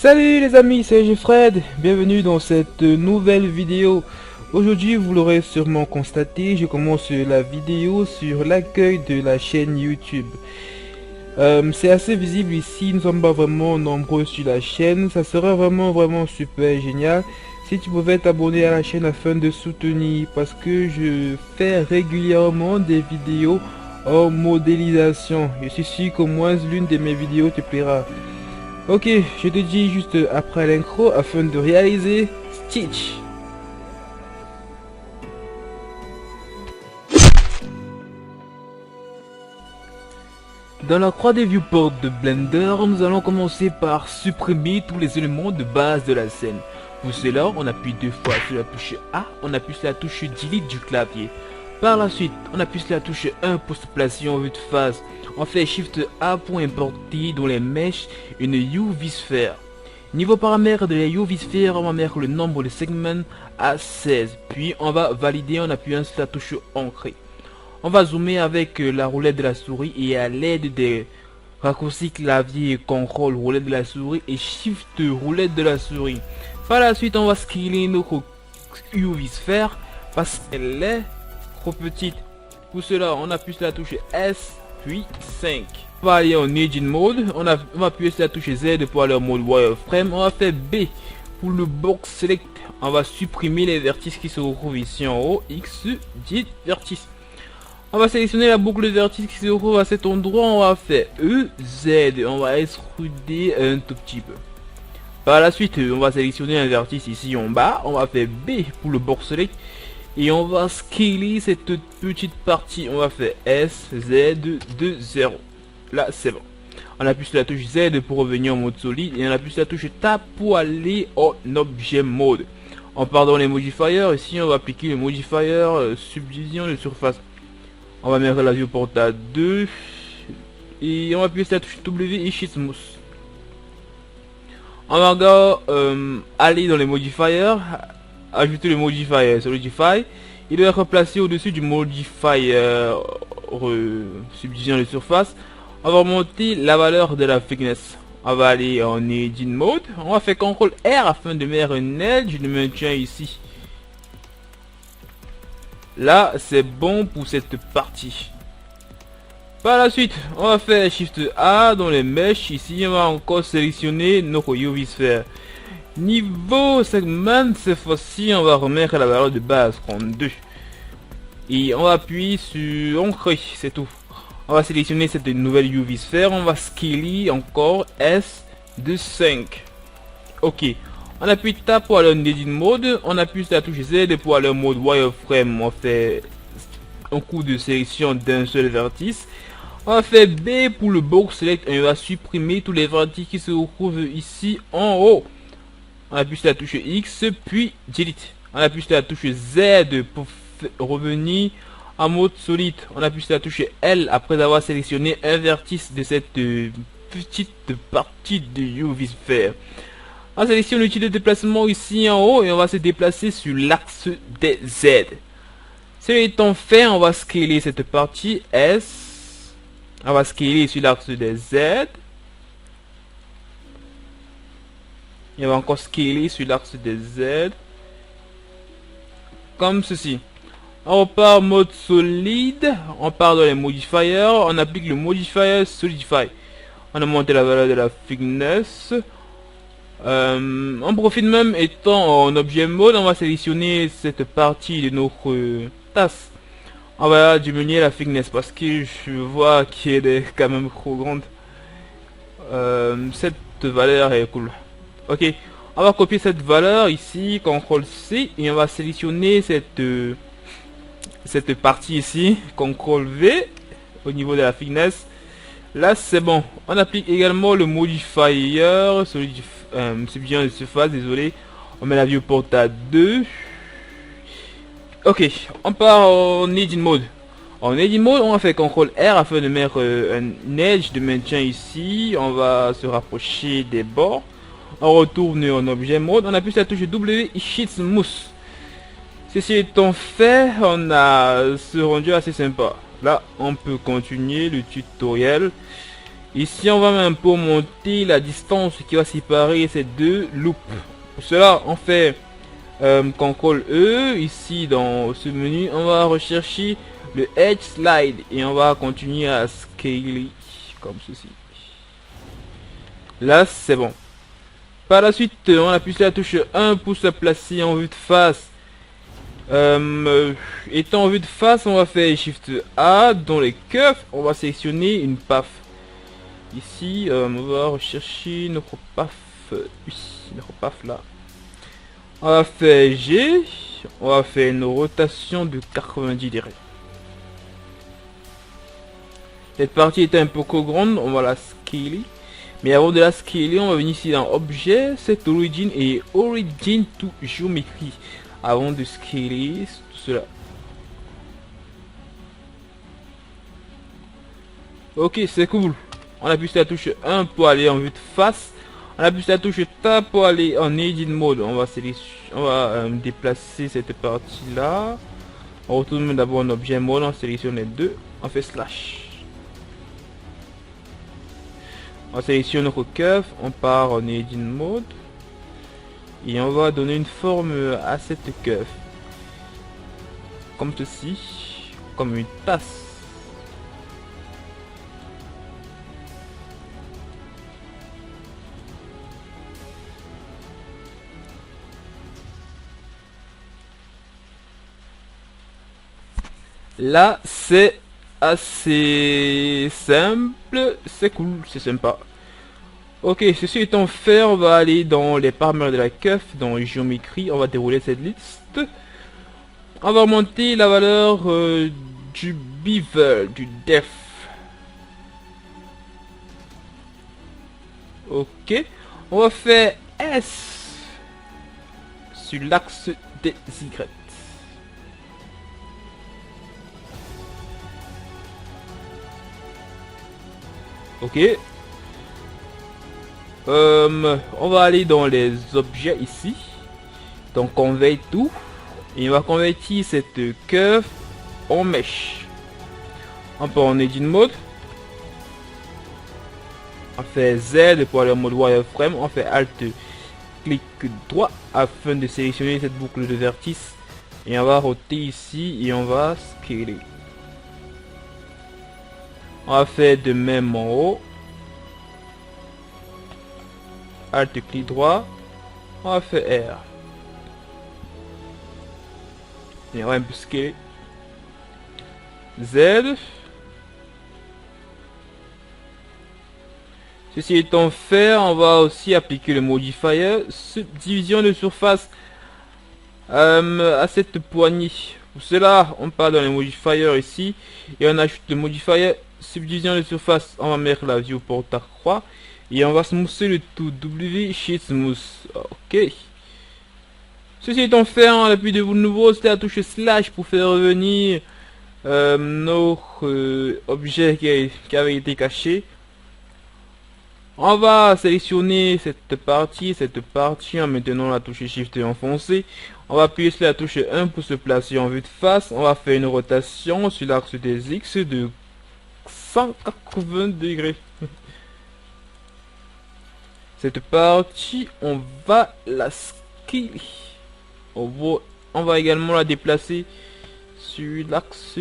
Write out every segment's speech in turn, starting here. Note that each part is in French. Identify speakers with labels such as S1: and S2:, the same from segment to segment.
S1: Salut les amis, c'est Fred, bienvenue dans cette nouvelle vidéo. Aujourd'hui, vous l'aurez sûrement constaté, je commence la vidéo sur l'accueil de la chaîne YouTube. C'est assez visible ici, nous sommes pas vraiment nombreux sur la chaîne, ça serait vraiment super génial si tu pouvais t'abonner à la chaîne afin de soutenir, parce que je fais régulièrement des vidéos en modélisation. Je suis sûr qu'au moins l'une de mes vidéos te plaira. Ok, je te dis juste après l'intro afin de réaliser Stitch. Dans la croix des viewports de Blender, nous allons commencer par supprimer tous les éléments de base de la scène. Pour cela, on appuie deux fois sur la touche A, on appuie sur la touche Delete du clavier. Par la suite, on appuie sur la touche 1 pour se placer en vue de face. On fait Shift A pour importer dans les mèches une UV Sphere. Niveau paramètres de la UV Sphere, on va mettre le nombre de segments à 16. Puis on va valider en appuyant sur la touche Ancré. On va zoomer avec la roulette de la souris et à l'aide des raccourcis clavier CTRL roulette de la souris et Shift roulette de la souris. Par la suite, on va scaler notre UV Sphere parce qu'elle est trop petite. Pour cela, on appuie sur la touche S puis 5. On va aller en Engine Mode, on va appuyer sur la touche Z pour aller en mode Wireframe. On va faire B pour le Box Select. On va supprimer les vertices qui se retrouvent ici en haut. X, dit vertice. On va sélectionner la boucle de vertice qui se retrouve à cet endroit. On va faire E, Z. On va extruder un tout petit peu. Par la suite, on va sélectionner un vertice ici en bas. On va faire B pour le Box Select. Et on va scaler cette petite partie. On va faire S, Z, 2, 0. Là, c'est bon. On appuie sur la touche Z pour revenir en mode solide. Et on appuie sur la touche Tab pour aller en Object Mode. On part dans les modifiers. Ici, on va appliquer le modifier subdivision de surface. On va mettre la viewport à 2. Et on va appuyer sur la touche W et Shift Smooth. On va encore aller dans les modifiers. Ajouter le modifier Solidify. Il doit être placé au-dessus du modifier subdivision de surface. On va remonter la valeur de la thickness. On va aller en Edit Mode. On va faire CTRL R afin de mettre un edge de maintien ici. Là, c'est bon pour cette partie. Par la suite, on va faire Shift A dans les mèches. Ici, on va encore sélectionner notre UV Sphere. Niveau segment, cette fois-ci, on va remettre la valeur de base 32. Et on va appuyer sur Ancré, c'est tout. On va sélectionner cette nouvelle UV Sphere. On va scaler encore S de 5. Ok. On appuie Tab pour aller en Edit Mode. On appuie sur la touche Z pour aller en mode Wireframe. On fait un coup de sélection d'un seul vertice. On va faire B pour le Box Select. Et on va supprimer tous les vertices qui se retrouvent ici en haut. On appuie sur la touche X puis Delete. On appuie sur la touche Z pour revenir en mode solide. On appuie sur la touche L après avoir sélectionné un vertice de cette petite partie de UV Sphere. On sélectionne l'outil de déplacement ici en haut et on va se déplacer sur l'axe des Z. Ce étant fait, on va scaler cette partie S. On va scaler sur l'axe des Z. Et on va encore scaler sur l'axe des Z. Comme ceci. On repart en mode solide. On part dans les modifiers. On applique le modifier Solidify. On a monté la valeur de la thickness. On profite même étant en objet mode. On va sélectionner cette partie de notre tasse. On va diminuer la thickness parce que je vois qu'elle est quand même trop grande. Cette valeur est cool. Ok, on va copier cette valeur ici, CTRL C, et on va sélectionner cette partie ici, CTRL V, au niveau de la thickness. Là, c'est bon. On applique également le modifier, subdivision de surface, désolé. On met la viewport à 2. Ok, on part en Edit Mode. En Edit Mode, on va faire CTRL R afin de mettre un edge de maintien ici. On va se rapprocher des bords. On retourne en objet mode, on appuie sur la touche W et Shift Smooth. Ceci étant fait, on a ce rendu assez sympa. Là, on peut continuer le tutoriel. Ici, on va même pour monter la distance qui va séparer ces deux loops. Pour cela, on fait CTRL E. Ici, dans ce menu, on va rechercher le Edge Slide et on va continuer à scaler comme ceci. Là, c'est bon. Par la suite, on appuie sur la touche 1 pour se placer en vue de face. Étant en vue de face, on va faire Shift A. Dans les curves, on va sélectionner une path. Ici, on va rechercher notre path. Notre path là. On va faire G. On va faire une rotation de 90 degrés. Cette partie est un peu trop grande, on va la scaler. Mais avant de la scaler, on va venir ici dans Objet, Set Origin et Origin to Geometry. Avant de scaler tout cela. Ok, c'est cool. On appuie sur la touche 1 pour aller en vue de face. On appuie sur la touche Tab pour aller en Edit Mode. On va déplacer cette partie là. On retourne d'abord en Objet Mode, on sélectionne les deux. On fait Slash. On sélectionne notre curve, on part en Edit Mode. Et on va donner une forme à cette curve. Comme ceci. Comme une tasse. Là, c'est assez simple. C'est cool, c'est sympa. Ok, ceci étant fait, on va aller dans les paramètres de la curve, dans géométrie, on va dérouler cette liste. On va remonter la valeur du bevel, du def. Ok, on va faire S sur l'axe des Y. Ok. On va aller dans les objets ici. Donc on veille tout. Et on va convertir cette curve en mesh. On part en Edit Mode. On fait Z pour aller en mode wireframe. On fait Alt clic droit afin de sélectionner cette boucle de vertice. Et on va roter ici et on va scaler. On va faire de même en haut. Alt clic droit. On va faire R. Et on va un peu scaler. Z. Ceci étant fait, on va aussi appliquer le modifier subdivision de surface à cette poignée. Pour cela, on part dans les modifiers ici et on ajoute le modifier subdivision de surface. On va mettre la viewport à croix et on va smoother le tout. W Sheet Smooth. Ok. Ceci étant fait, on appuie de nouveau sur la touche slash pour faire revenir notre objet qui avait été caché. On va sélectionner cette partie en maintenant la touche Shift et enfoncer. On va appuyer sur la touche 1 pour se placer en vue de face. On va faire une rotation sur l'axe des X de 180 degrés. Cette partie, on va la scaler. On va également la déplacer sur l'axe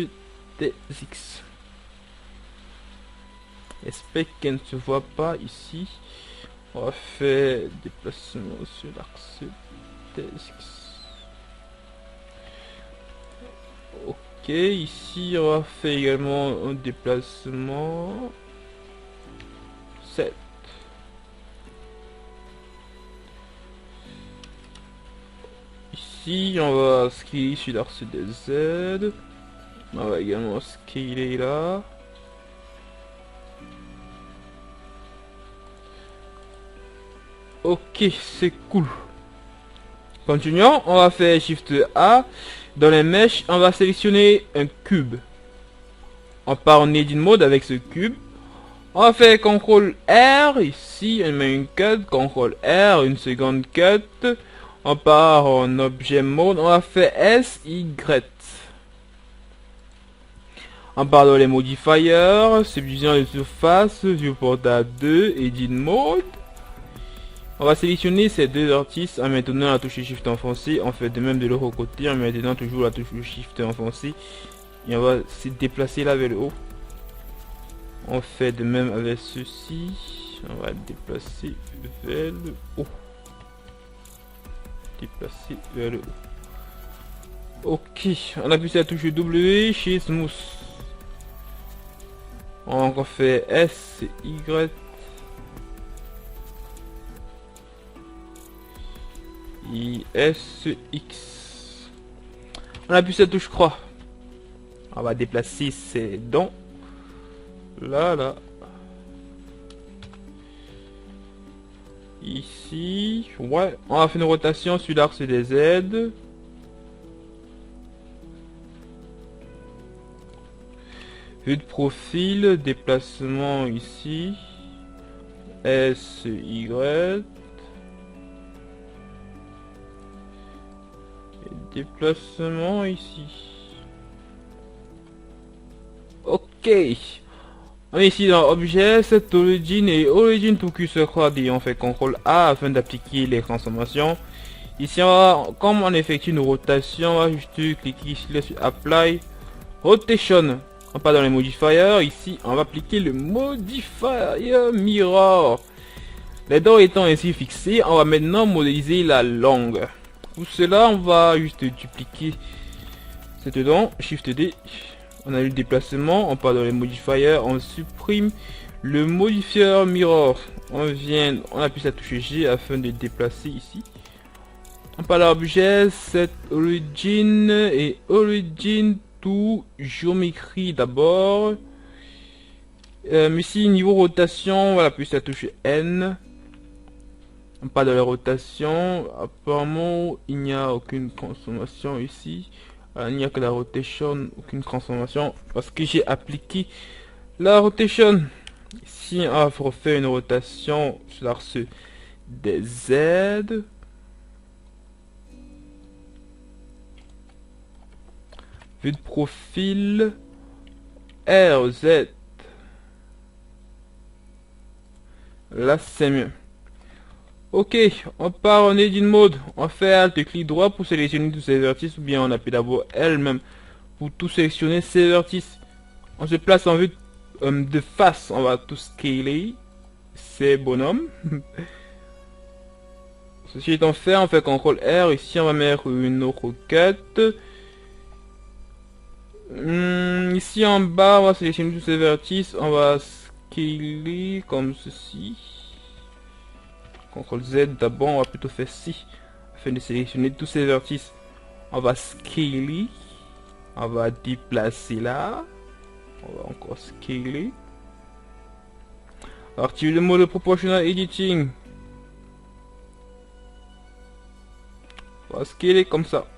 S1: des X. J'espère qu'elle ne se voit pas ici. On va faire déplacement sur l'axe des X. Ok, ici on va faire également un déplacement 7. Ici on va scaler sur l'axe des Z. On va également scaler là. Ok, c'est cool. Continuons, on va faire Shift A. Dans les mèches, on va sélectionner un cube. On part en Edit Mode avec ce cube. On va faire CTRL R. Ici, on met une cut. CTRL R, une seconde cut. On part en Objet Mode. On va faire S, Y. On part dans les modifiers, subdivision de surface, viewport à 2, edit mode. On va sélectionner ces deux vertices en maintenant la touche Shift enfoncée. On fait de même de l'autre côté en maintenant toujours la touche Shift enfoncée. Et on va se déplacer là vers le haut. On fait de même avec ceci. On va déplacer vers le haut. Déplacer vers le haut. Ok, on appuie sur la touche W chez Smooth. On va encore faire S, Y. S, X. On appuie sur la touche croix. On va déplacer ces dents. Là. Ici. Ouais. On va faire une rotation sur l'axe des Z. Vue de profil. Déplacement ici. S, Y. Déplacement ici. Ok. On est ici dans Objet, Set Origin et Origin to Cursor Cloud et on fait CTRL A afin d'appliquer les transformations. Ici, comme on effectue une rotation, on va juste cliquer ici sur Apply Rotation. On part dans les modifiers. Ici, on va appliquer le modifier Mirror. Les dents étant ainsi fixées, on va maintenant modéliser la langue. Pour cela, on va juste dupliquer cette dent, Shift D. On a le déplacement, on part dans les modifiers, on supprime le modifier mirror. On appuie sur la touche G afin de déplacer ici. On part dans l'objet, set origin et origin to géométrie d'abord. Ici, niveau rotation, on va appuyer sur la touche N. On part dans la rotation. Apparemment, il n'y a aucune transformation ici. Il n'y a que la rotation, aucune transformation. Parce que j'ai appliqué la rotation. Ici, on va refaire une rotation sur l'axe des Z. Vue de profil. RZ. Là, c'est mieux. Ok, on part en edit mode. On fait Alt clic droit pour sélectionner tous ces vertices ou bien on appuie d'abord L même pour tout sélectionner ces vertices. On se place en vue de face. On va tout scaler ces bonhommes. Ceci étant fait, on fait CTRL R. Ici, on va mettre une requête. Ici en bas, on va sélectionner tous ces vertices. On va scaler comme ceci. CTRL Z d'abord, on va plutôt faire ci afin de sélectionner tous ces vertices. On va scaler, on va déplacer là, on va encore scaler. Activer le mode proportional editing. On va scaler comme ça.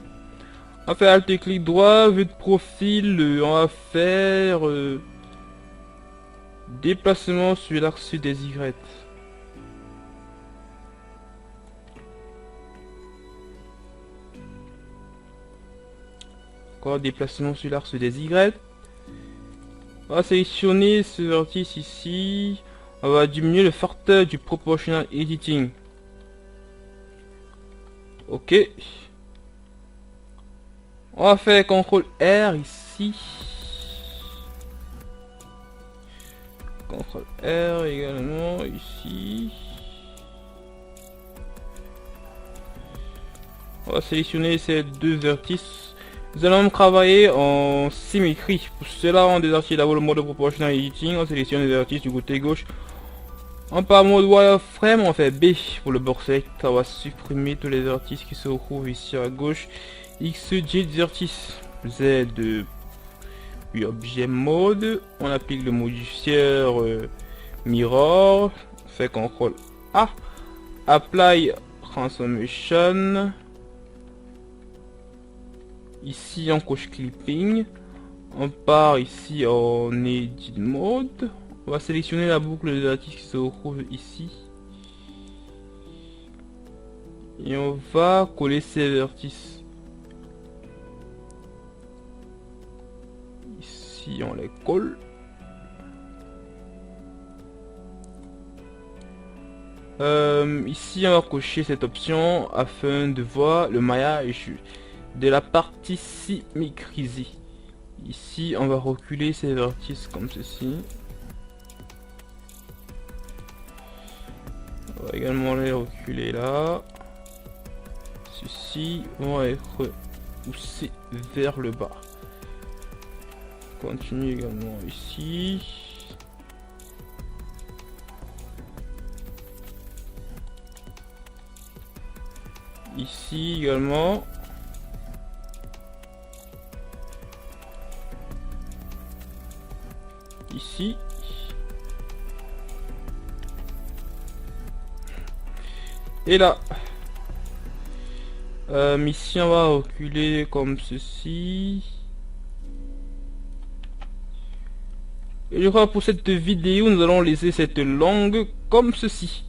S1: On va faire Alt clic droit, vue de profil, on va faire déplacement sur l'axe des Y. Encore déplacement sur l'axe des Y. On va sélectionner ce vertice ici. On va diminuer le facteur du proportional editing. Ok. On va faire CTRL R ici. CTRL R également ici. On va sélectionner ces deux vertices. Nous allons travailler en symétrie. Pour cela, on désactive d'abord le mode proportional editing. On sélectionne les vertices du côté gauche. On part en mode wireframe. On fait B pour le box select. On va supprimer tous les vertices qui se retrouvent ici à gauche. X, J vertice. Z, puis objet mode. On applique le modifier mirror. On fait CTRL A. Apply transformation. Ici on coche clipping, on part ici en edit mode, on va sélectionner la boucle de vertices qui se retrouve ici et on va coller ces vertices ici Ici on les colle. Ici on va cocher cette option afin de voir le maillage de la partie symétrisée. Ici on va reculer ces vertices comme ceci. On va également les reculer là. Ceci vont être poussés vers le bas. Continue également ici. Ici également. Ici. Et là. Ici on va reculer comme ceci. Et je crois que pour cette vidéo nous allons laisser cette langue comme ceci.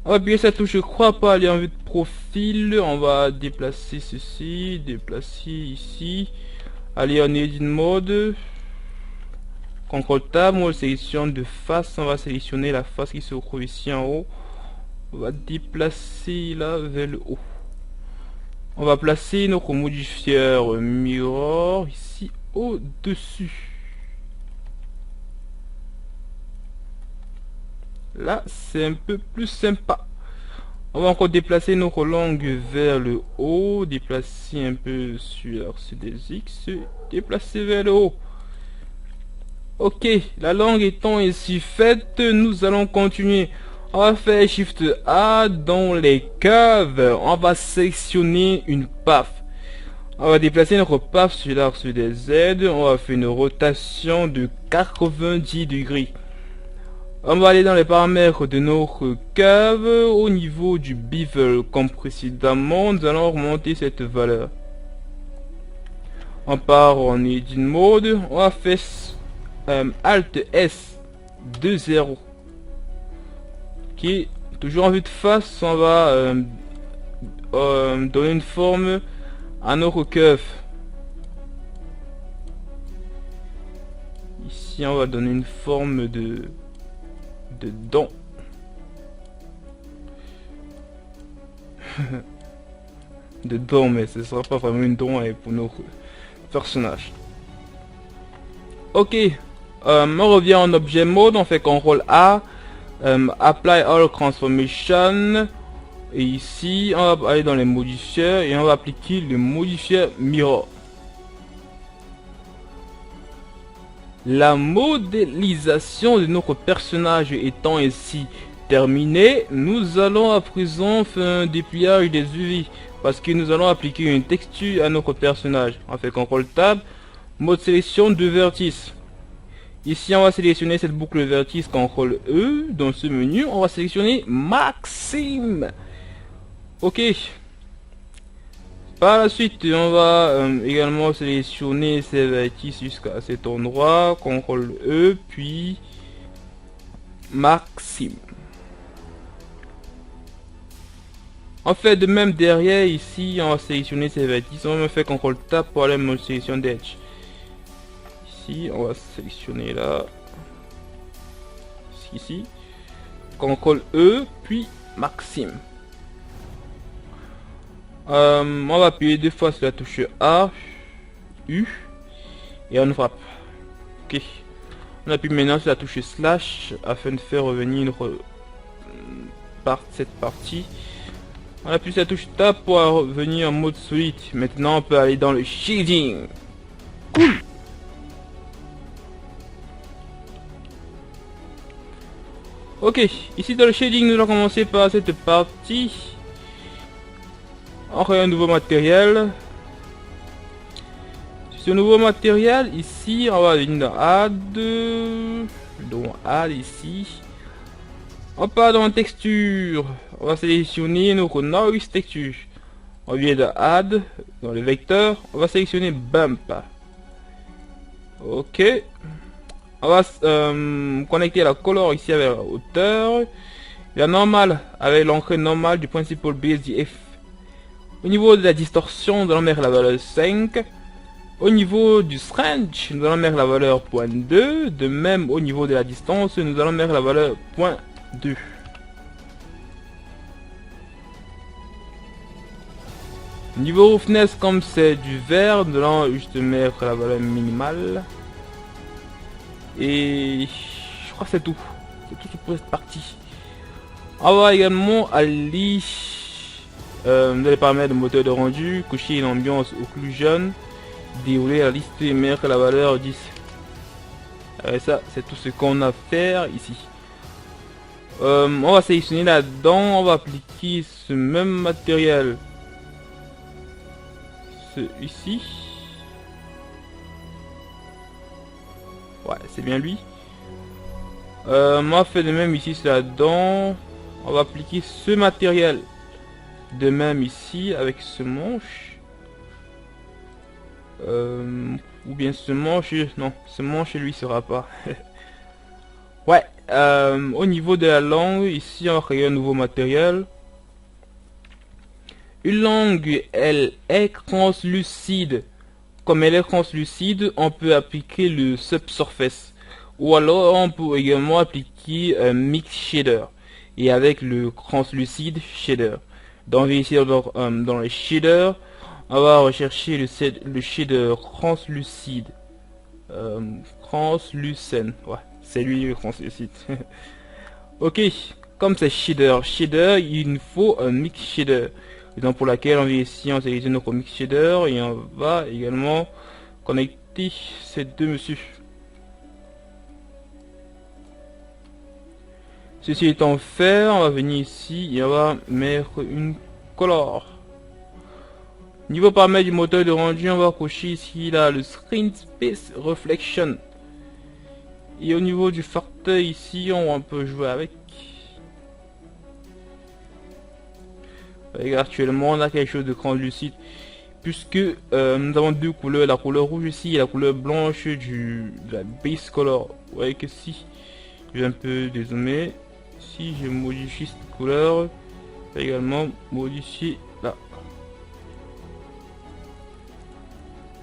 S1: On va appuyer cette touche, je crois pas aller en vue de profil. On va déplacer ceci, déplacer ici. Aller en edit mode. CTRL tab, on sélectionne de face. On va sélectionner la face qui se trouve ici en haut. On va déplacer là vers le haut. On va placer notre modifieur mirror ici au-dessus. Là, c'est un peu plus sympa. On va encore déplacer notre langue vers le haut. Déplacer un peu sur l'axe des X. Déplacer vers le haut. Ok, la langue étant ainsi faite, nous allons continuer. On va faire Shift A dans les curves. On va sélectionner une PAF. On va déplacer notre PAF sur l'axe des Z. On va faire une rotation de 90 degrés. On va aller dans les paramètres de notre curve. Au niveau du bevel comme précédemment, nous allons remonter cette valeur. On part en edit mode. On va faire Alt S 2.0. Qui toujours en vue de face. On va donner une forme à notre curve. Ici on va donner une forme de dents. De dents, mais ce sera pas vraiment une dent pour nos personnages. Ok, on revient en objet mode, on fait CTRL A, Apply All Transformation, et ici on va aller dans les modifieurs et on va appliquer le modifieur Mirror. La modélisation de notre personnage étant ainsi terminée, nous allons à présent faire un dépliage des UV parce que nous allons appliquer une texture à notre personnage. On fait CTRL Tab, mode sélection de vertice. Ici on va sélectionner cette boucle vertice, CTRL E. Dans ce menu on va sélectionner Maxime. Ok. Par la suite, on va également sélectionner ces vertices jusqu'à cet endroit, CTRL E, puis Maxime. On fait de même derrière, ici, on va sélectionner ces vertices, on va faire CTRL Tab pour aller en sélection d'Edge. Ici, on va sélectionner là, ici, CTRL E, puis Maxime. On va appuyer deux fois sur la touche A, U, et on frappe. Ok. On appuie maintenant sur la touche slash afin de faire revenir cette partie. On appuie sur la touche Tab pour revenir en mode solide. Maintenant on peut aller dans le shading. Cool. Ok, ici dans le shading nous allons commencer par cette partie. On crée un nouveau matériel. Sur ce nouveau matériel, ici, on va venir dans Add. Donc Add ici. On part dans texture. On va sélectionner notre noise texture. On vient dans Add, dans le vecteur. On va sélectionner Bump. Ok. On va connecter la color ici avec la hauteur. La normale avec l'entrée normale du principal BSDF. Au niveau de la distorsion, nous allons mettre la valeur 5. Au niveau du range, nous allons mettre la valeur 0.2. De même, au niveau de la distance, nous allons mettre la valeur 0.2. Niveau roughness, comme c'est du vert, nous allons juste mettre la valeur minimale. Et je crois que c'est tout. C'est tout pour cette partie. On va également aller dans les paramètres de moteur de rendu, cocher l'ambiance occlusion, dérouler la liste et mettre la valeur 10. Et ça, c'est tout ce qu'on a à faire ici. On va sélectionner là-dedans, on va appliquer ce même matériel. Ici. Ouais, c'est bien lui. On va faire de même ici, c'est là-dedans. On va appliquer ce matériel. De même ici, avec ce manche. Ou bien ce manche. Non, ce manche lui sera pas. Ouais, au niveau de la langue, ici on va créer un nouveau matériel. Une langue, elle est translucide. Comme elle est translucide, on peut appliquer le subsurface. Ou alors on peut également appliquer un mix shader. Et avec le translucide shader. Donc ici dans le shader, on va rechercher le shader translucide. Translucent. Ouais, c'est lui le translucide. Ok, comme c'est shader, il nous faut un mix shader. Raison pour laquelle on vient ici, on sélectionne notre mix shader et on va également connecter ces deux messieurs. Ceci étant fait, on va venir ici et on va mettre une color. Niveau paramètres du moteur de rendu, on va cocher ici là le Screen Space Reflection. Et au niveau du fauteuil ici, on peut jouer avec. Actuellement on a quelque chose de translucide puisque nous avons deux couleurs, la couleur rouge ici et la couleur blanche de la base color. Vous voyez que si je vais un peu dézoomer, si je modifie cette couleur, je vais également modifier là.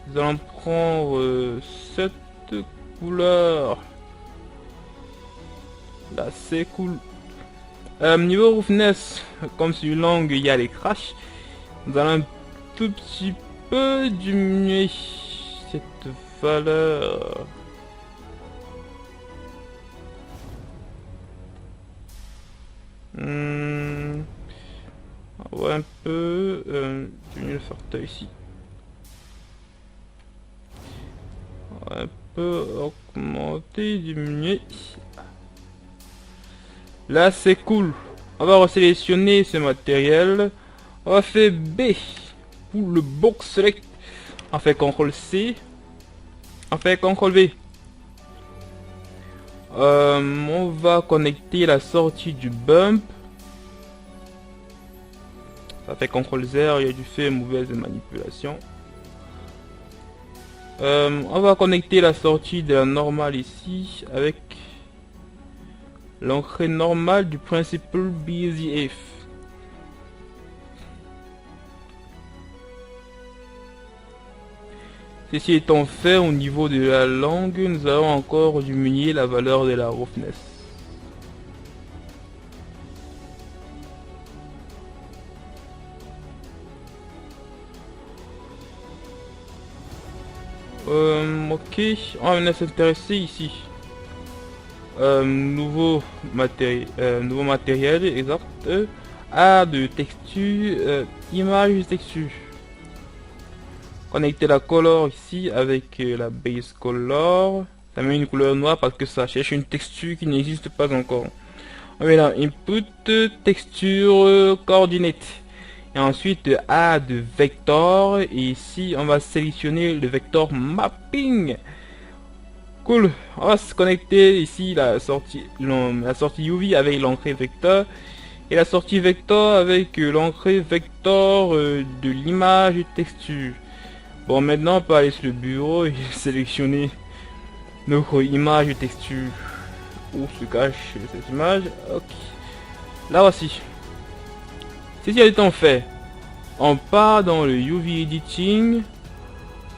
S1: Nous allons prendre cette couleur là, c'est cool. Niveau roughness, comme sur une langue il y a les crashs, nous allons un tout petit peu diminuer cette valeur. On va un peu diminuer le fauteuil ici. On va un peu augmenter, diminuer. Là c'est cool. On va resélectionner ce matériel. On va faire B pour le box select. On fait CTRL C. On fait CTRL V. On va connecter la sortie du bump. Ça fait CTRL Z. Il y a du fait mauvaise manipulation. On va connecter la sortie de la normale ici avec l'entrée normale du principal BZF. Ceci étant fait, au niveau de la langue, nous allons encore diminuer la valeur de la roughness. Ok, on va s'intéresser ici. Nouveau matériel exact de texture, image de texture. Connecter la color ici avec la base color. Ça met une couleur noire parce que ça cherche une texture qui n'existe pas encore. On met là input texture coordinate et ensuite A de vector, et ici on va sélectionner le vecteur mapping. Cool, on va se connecter ici la sortie UV avec l'entrée vecteur et la sortie vector avec l'entrée vector de l'image texture. Bon, maintenant on peut aller sur le bureau et sélectionner notre image texture. Où se cache cette image? Ok, là voici. Ceci étant fait, on part dans le UV editing.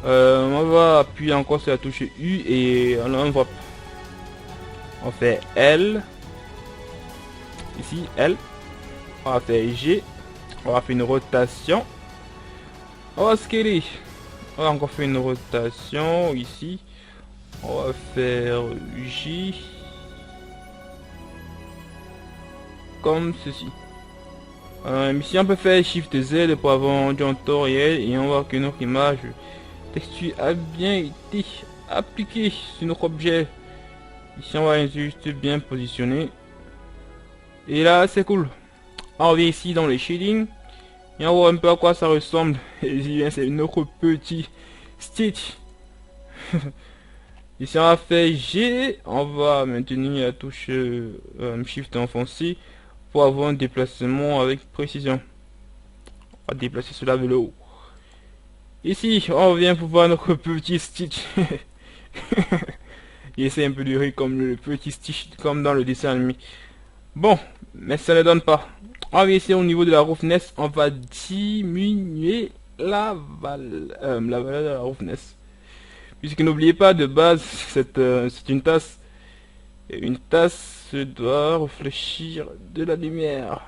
S1: On va appuyer encore sur la touche U et on fait L. Ici, L. On va faire G. On va faire une rotation. On va scaler. On va encore faire une rotation ici. On va faire J. Comme ceci. Ici on peut faire Shift Z pour avoir du temps réel et on voit que notre image texture a bien été appliquée sur notre objet. Ici on va juste bien positionner. Et là c'est cool. On revient ici dans les shading et on voit un peu à quoi ça ressemble. Et c'est notre petit Stitch. Ici on va faire G. On va maintenir la touche Shift enfoncé pour avoir un déplacement avec précision. On va déplacer cela vers le haut. Ici, on revient pour voir notre petit Stitch. Il essaie un peu de rire comme le petit Stitch, comme dans le dessin animé. Bon, mais ça ne donne pas. On va ici au niveau de la roughness, on va diminuer la valeur de la roughness. Puisque n'oubliez pas, de base, c'est une tasse. Et une tasse doit réfléchir de la lumière.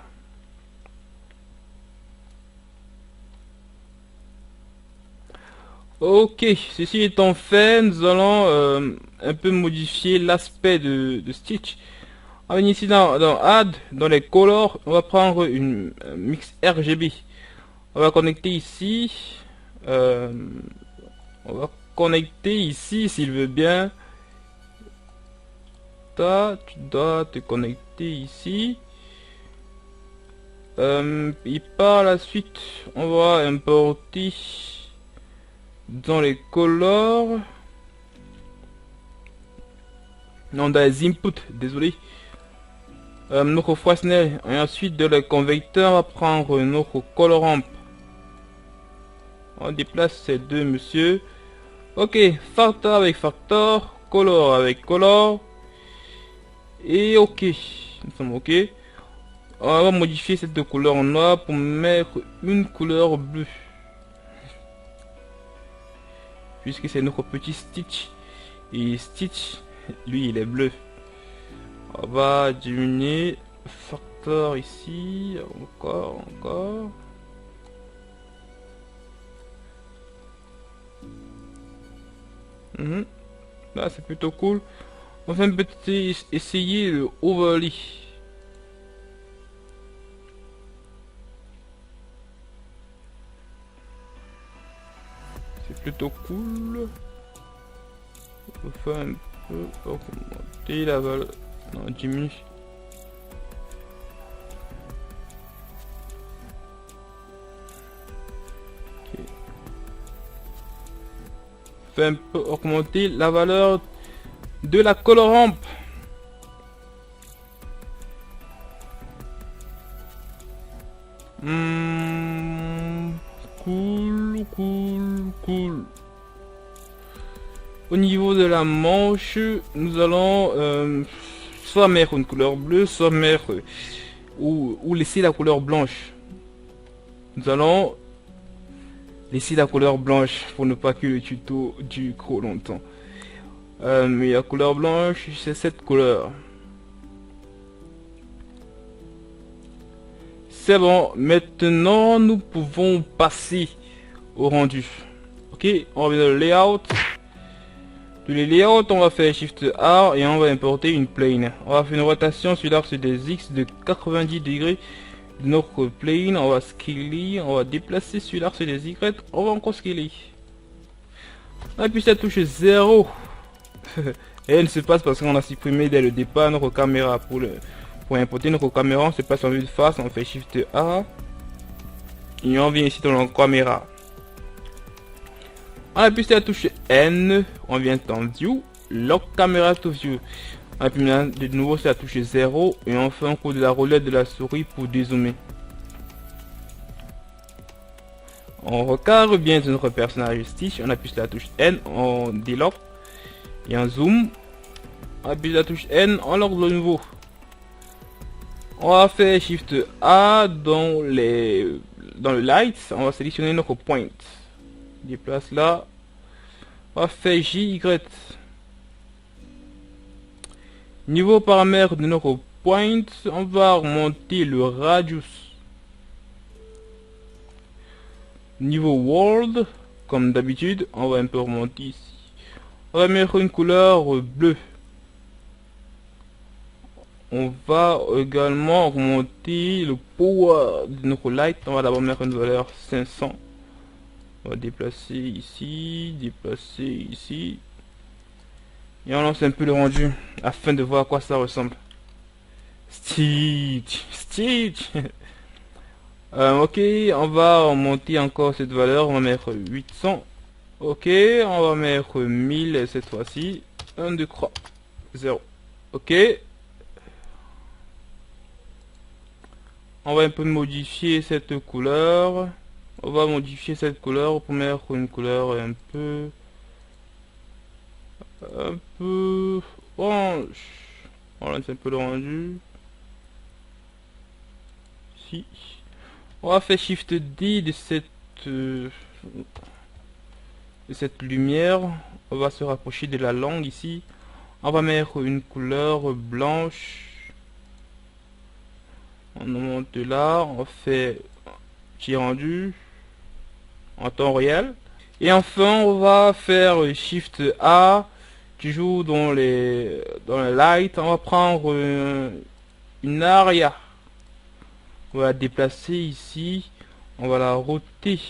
S1: Ok, ceci étant fait, nous allons un peu modifier l'aspect de Stitch. On va venir ici dans Add, dans les colors, on va prendre une mix RGB. On va connecter ici. On va connecter ici s'il veut bien. Tu dois te connecter ici. Et par la suite, on va importer dans les colors. Non, dans les inputs, désolé. Notre Fresnel. Et ensuite, de le convecteur, on va prendre notre colorant. On déplace ces deux, monsieur. Ok, factor avec factor, color avec color. Et ok, nous sommes ok. On va modifier cette couleur noire pour mettre une couleur bleue. Puisque c'est notre petit Stitch. Et Stitch, lui, il est bleu. On va diminuer facteur ici. Encore. Là, c'est plutôt cool. On va un petit essayer le overlay. C'est plutôt cool. On va faire un peu augmenter la valeur. Non, diminue. Okay. Fait un peu augmenter la valeur de la colorant. Cool. Au niveau de la manche, nous allons soit mettre une couleur bleue, soit mettre ou laisser la couleur blanche. Nous allons laisser la couleur blanche pour ne pas que le tuto dure trop longtemps. Mais la couleur blanche, c'est cette couleur. C'est bon, maintenant nous pouvons passer au rendu. Ok, on revient dans le layout. De les layouts, on va faire Shift R et on va importer une plane. On va faire une rotation sur l'axe des X de 90 degrés de notre plane. On va scaler, on va déplacer sur l'axe des Y, on va encore scaler. On appuie sur la touche 0. Et elle se passe parce qu'on a supprimé dès le départ notre caméra. Pour importer notre caméra, on se passe en vue de face, on fait Shift A. Et on vient ici dans la caméra. On appuie sur la touche N, on vient dans View, Lock Camera to View. On appuie de nouveau sur la touche 0 et on fait un coup de la roulette de la souris pour dézoomer. On recadre bien notre personnage Stitch, on appuie sur la touche N, on délock et on zoom. On appuie sur la touche N, on lock de nouveau. On va faire Shift A dans le light, on va sélectionner notre point. Déplace là, On va faire JY. Niveau paramètre de notre point, on va remonter le radius. Niveau world, comme d'habitude, on va un peu remonter ici. On va mettre une couleur bleue. On va également augmenter le power de notre light. On va d'abord mettre une valeur 500. On va déplacer ici, déplacer ici. Et on lance un peu le rendu afin de voir à quoi ça ressemble. Stitch, Stitch. Ok, on va monter encore cette valeur. On va mettre 800. Ok, on va mettre 1000 cette fois-ci. 1, 2, 3, 0. Ok. On va un peu modifier cette couleur. On va modifier cette couleur pour mettre une couleur un peu orange. On lance un peu le rendu. Si. On va faire Shift D de cette lumière. On va se rapprocher de la langue ici. On va mettre une couleur blanche. On monte là. On fait petit rendu en temps réel. Et enfin, on va faire Shift A. Toujours dans les lights. On va prendre une aria. On va la déplacer ici. On va la roter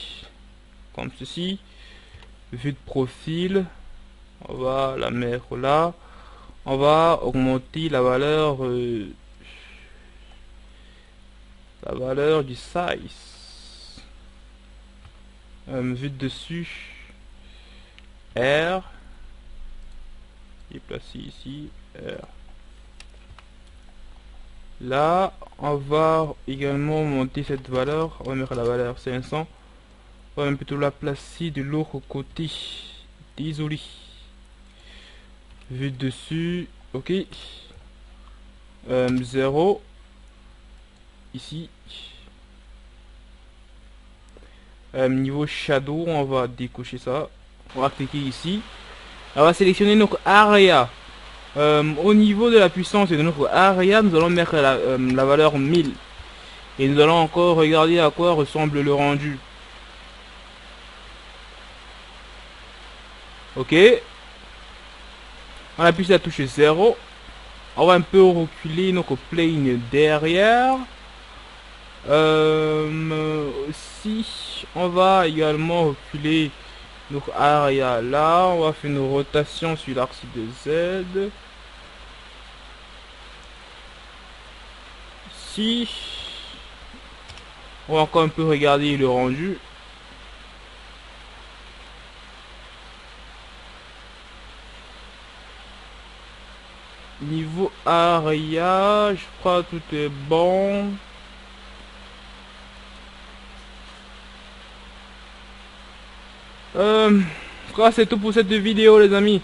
S1: comme ceci. Vue de profil. On va la mettre là. On va augmenter la valeur du size. Vue de dessus. R. Déplacer ici. R. Là, on va également monter cette valeur. On va mettre la valeur 500. On va même plutôt la placer de l'autre côté. Désolé. Vue dessus. Ok. 0. Ici. Niveau shadow, on va décocher ça. On va cliquer ici. On va sélectionner notre area. Au niveau de la puissance de notre area, nous allons mettre la valeur 1000. Et nous allons encore regarder à quoi ressemble le rendu. Ok. On appuie sur la touche 0. On va un peu reculer notre plane derrière. Aussi, on va également reculer notre area là. On va faire une rotation sur l'axe de Z. Ici. On va encore un peu regarder le rendu. Niveau area, je crois que tout est bon. C'est tout pour cette vidéo les amis.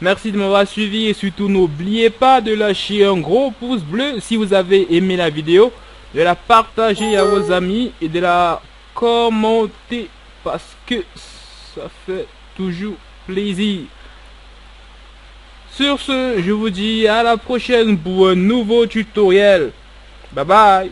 S1: Merci de m'avoir suivi et surtout n'oubliez pas de lâcher un gros pouce bleu si vous avez aimé la vidéo, de la partager à vos amis et de la commenter parce que ça fait toujours plaisir. Sur ce, je vous dis à la prochaine pour un nouveau tutoriel. Bye bye.